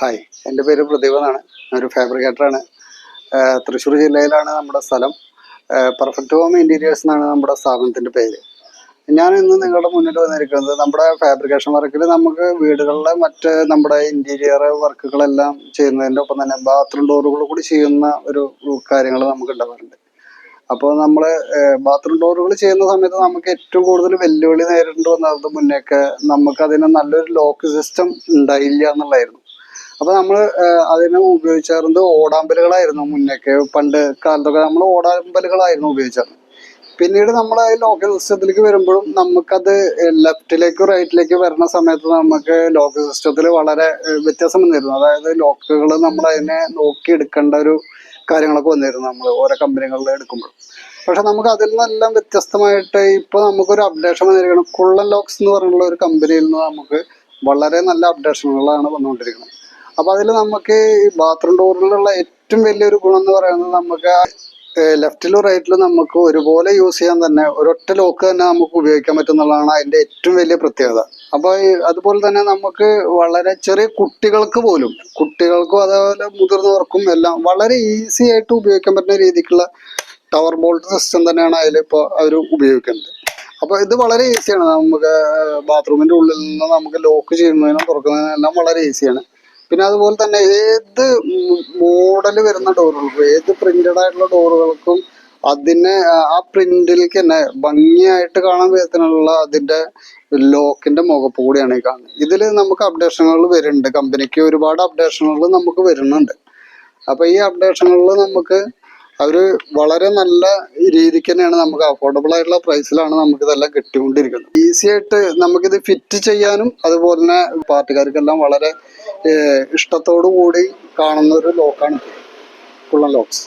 Hi, എൻ്റെ പേര് പ്രദീപ് എന്നാണ്. ഒരു ഫാബ്രിക്കേറ്ററാണ്. തൃശ്ശൂർ ജില്ലയിലാണ് നമ്മുടെ സ്ഥലം. പെർഫെക്റ്റ് ഹോം ഇൻറ്റീരിയേഴ്സ് എന്നാണ് നമ്മുടെ സ്ഥാപനത്തിൻ്റെ പേര്. ഞാൻ ഇന്ന് നിങ്ങളുടെ മുന്നിൽ വന്നിരിക്കുന്നത് നമ്മുടെ ഫാബ്രിക്കേഷൻ വർക്കിൽ നമുക്ക് വീടുകളിലെ മറ്റ് നമ്മുടെ ഇൻറ്റീരിയർ വർക്കുകളെല്ലാം ചെയ്യുന്നതിൻ്റെ ഒപ്പം തന്നെ ബാത്റൂം ഡോറുകൾ കൂടി ചെയ്യുന്ന ഒരു കാര്യങ്ങൾ നമുക്ക് ഉണ്ടാവാറുണ്ട്. അപ്പോൾ നമ്മൾ ബാത്റൂം ഡോറുകൾ ചെയ്യുന്ന സമയത്ത് നമുക്ക് ഏറ്റവും കൂടുതൽ വെല്ലുവിളി നേരിടേണ്ടി വന്നത് മുന്നേക്ക് നമുക്കതിന് നല്ലൊരു ലോക്ക് സിസ്റ്റം ഉണ്ടായില്ല എന്നുള്ളതായിരുന്നു. അപ്പോൾ നമ്മൾ അതിന് ഉപയോഗിച്ചാറുണ്ട് ഓടാമ്പലുകളായിരുന്നു മുന്നേക്ക്. പണ്ട് കാലത്തൊക്കെ നമ്മൾ ഓടാമ്പലുകളായിരുന്നു ഉപയോഗിച്ചത്. പിന്നീട് നമ്മൾ ആ ലോക്ക് സിസ്റ്റത്തിലേക്ക് വരുമ്പോഴും നമുക്കത് ലെഫ്റ്റിലേക്കും റൈറ്റിലേക്ക് വരുന്ന സമയത്ത് നമുക്ക് ലോക്ക് സിസ്റ്റത്തിൽ വളരെ വ്യത്യാസം വന്നിരുന്നു. അതായത് ലോക്കുകൾ നമ്മൾ അതിനെ നോക്കിയെടുക്കേണ്ട ഒരു കാര്യങ്ങളൊക്കെ വന്നിരുന്നു നമ്മൾ ഓരോ കമ്പനികളിൽ എടുക്കുമ്പോൾ. പക്ഷെ നമുക്ക് അതിൽ നിന്നെല്ലാം വ്യത്യസ്തമായിട്ട് ഇപ്പോൾ നമുക്കൊരു അപ്ഡേഷൻ വന്നിരിക്കണം. കുള്ളൻ ലോക്സ് എന്ന് പറഞ്ഞുള്ള ഒരു കമ്പനിയിൽ നിന്ന് നമുക്ക് വളരെ നല്ല അപ്ഡേഷനുകളാണ് വന്നുകൊണ്ടിരിക്കുന്നത്. അപ്പോൾ അതിൽ നമുക്ക് ഈ ബാത്റൂം ഡോറിലുള്ള ഏറ്റവും വലിയൊരു ഗുണം എന്ന് പറയുന്നത് നമുക്ക് ലെഫ്റ്റിലും റൈറ്റിലും നമുക്ക് ഒരുപോലെ യൂസ് ചെയ്യാൻ തന്നെ ഒരൊറ്റ ലോക്ക് തന്നെ നമുക്ക് ഉപയോഗിക്കാൻ പറ്റുന്നതാണ് അതിൻ്റെ ഏറ്റവും വലിയ പ്രത്യേകത. അപ്പോൾ അതുപോലെ തന്നെ നമുക്ക് വളരെ ചെറിയ കുട്ടികൾക്കും അതേപോലെ മുതിർന്നവർക്കും എല്ലാം വളരെ ഈസി ആയിട്ട് ഉപയോഗിക്കാൻ പറ്റുന്ന രീതിക്കുള്ള ടവർ ബോൾട്ട് സിസ്റ്റം തന്നെയാണ് അതിലിപ്പോൾ അവർ ഉപയോഗിക്കുന്നത്. അപ്പോൾ ഇത് വളരെ ഈസിയാണ്. നമുക്ക് ബാത്റൂമിൻ്റെ ഉള്ളിൽ നിന്ന് നമുക്ക് ലോക്ക് ചെയ്യുന്നതിനും തുറക്കുന്നതിനും എല്ലാം വളരെ ഈസിയാണ്. പിന്നെ അതുപോലെ തന്നെ ഏത് മോഡൽ വരുന്ന ഡോറുകൾക്കും ഏത് പ്രിന്റഡ് ആയിട്ടുള്ള ഡോറുകൾക്കും അതിനെ ആ പ്രിന്റിലേക്ക് തന്നെ ഭംഗിയായിട്ട് കാണാൻ വിധത്തിനുള്ള അതിൻ്റെ ലോക്കിന്റെ മുഖപ്പ് കൂടിയാണ് ഈ കാണുന്നത്. ഇതിൽ നമുക്ക് അപ്ഡേഷനുകൾ വരുന്നുണ്ട്. കമ്പനിക്ക് ഒരുപാട് അപ്ഡേഷനുകൾ നമുക്ക് വരുന്നുണ്ട്. അപ്പോൾ ഈ അപ്ഡേഷനുകളിൽ നമുക്ക് അവർ വളരെ നല്ല രീതിക്ക് തന്നെയാണ് നമുക്ക് അഫോർഡബിൾ ആയിട്ടുള്ള പ്രൈസിലാണ് നമുക്ക് ഇതെല്ലാം കിട്ടിക്കൊണ്ടിരിക്കുന്നത്. ഈസി ആയിട്ട് നമുക്കിത് ഫിറ്റ് ചെയ്യാനും അതുപോലെ തന്നെ പാർട്ടിക്കാർക്കെല്ലാം വളരെ ഇഷ്ടത്തോടു കൂടി കാണുന്ന ഒരു ലോക്കാണ് കുള്ളൻ ലോക്സ്.